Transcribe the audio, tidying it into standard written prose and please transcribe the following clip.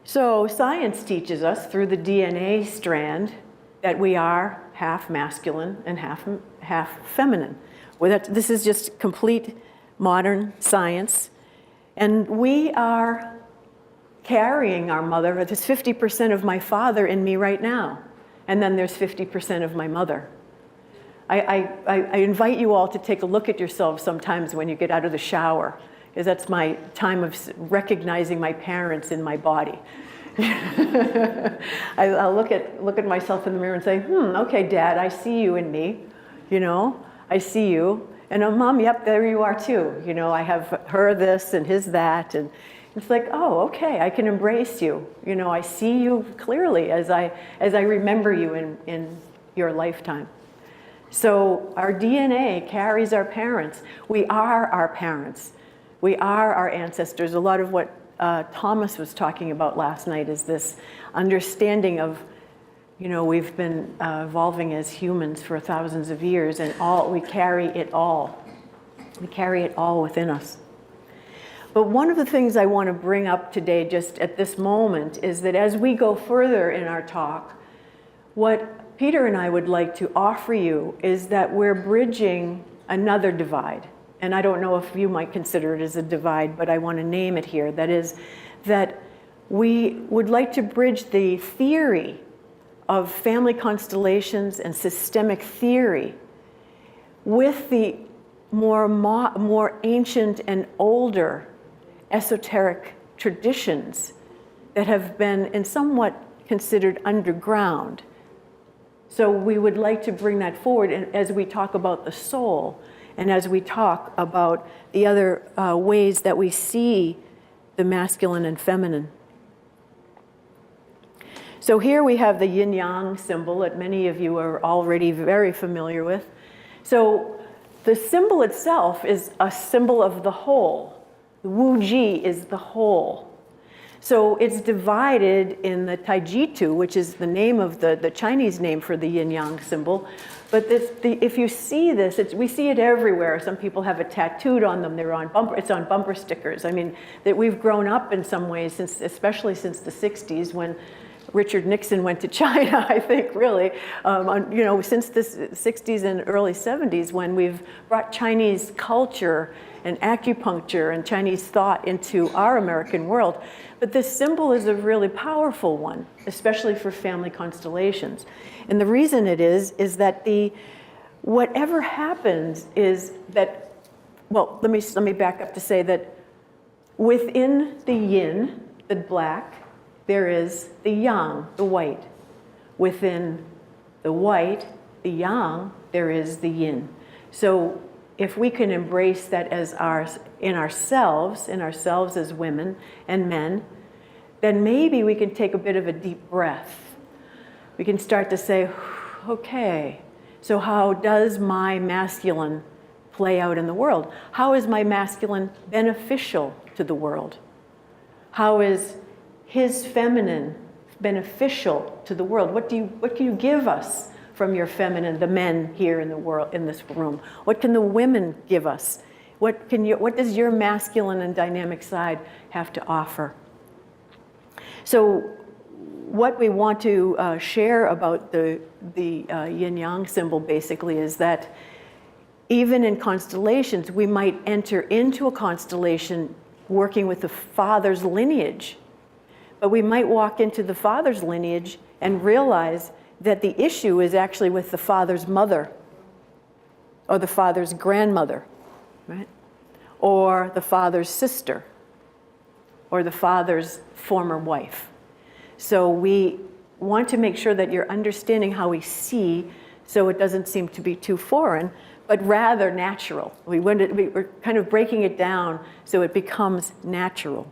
So science teaches us through the DNA strand that we are half masculine and half feminine. This is just complete modern science. And we are carrying our mother. There's 50% of my father in me right now. And then there's 50% of my mother. I invite you all to take a look at yourselves sometimes when you get out of the shower, because that's my time of recognizing my parents in my body. I'll look at myself in the mirror and say, okay, Dad, I see you in me, I see you. And Mom, yep, there you are too. I have her this and his that. And it's like, oh, okay, I can embrace you. I see you clearly as I remember you in your lifetime. So our DNA carries our parents. We are our parents. We are our ancestors. A lot of what Thomas was talking about last night is this understanding of, we've been evolving as humans for thousands of years, and we carry it all. We carry it all within us. But one of the things I want to bring up today, just at this moment, is that as we go further in our talk, what Peter and I would like to offer you is that we're bridging another divide. And I don't know if you might consider it as a divide, but I want to name it here. That is, that we would like to bridge the theory of family constellations and systemic theory with the more ancient and older esoteric traditions that have been in somewhat considered underground. So we would like to bring that forward as we talk about the soul and as we talk about the other ways that we see the masculine and feminine. So here we have the yin-yang symbol that many of you are already very familiar with. So the symbol itself is a symbol of the whole. The Wu-Ji is the whole. So it's divided in the Taijitu, which is the name of the Chinese name for the yin-yang symbol. But if you see this, we see it everywhere. Some people have it tattooed on them. It's on bumper stickers. I mean, that we've grown up in some ways, especially since the 60s when Richard Nixon went to China, I think, really. Since the 60s and early 70s, when we've brought Chinese culture and acupuncture and Chinese thought into our American world. But this symbol is a really powerful one, especially for family constellations. And the reason it is that whatever happens is that, well, let me back up to say that within the yin, the black, there is the yang, the white. Within the white, the yang, there is the yin. So if we can embrace that as in ourselves as women and men, then maybe we can take a bit of a deep breath. We can start to say, okay, so how does my masculine play out in the world? How is my masculine beneficial to the world? How is his feminine beneficial to the world? What can you give us from your feminine, the men here in the world, in this room? What can the women give us? What does your masculine and dynamic side have to offer? So what we want to share about the yin-yang symbol basically is that even in constellations, we might enter into a constellation working with the father's lineage. But we might walk into the father's lineage and realize that the issue is actually with the father's mother or the father's grandmother, right? Or the father's sister or the father's former wife. So we want to make sure that you're understanding how we see so it doesn't seem to be too foreign, but rather natural. We're kind of breaking it down so it becomes natural.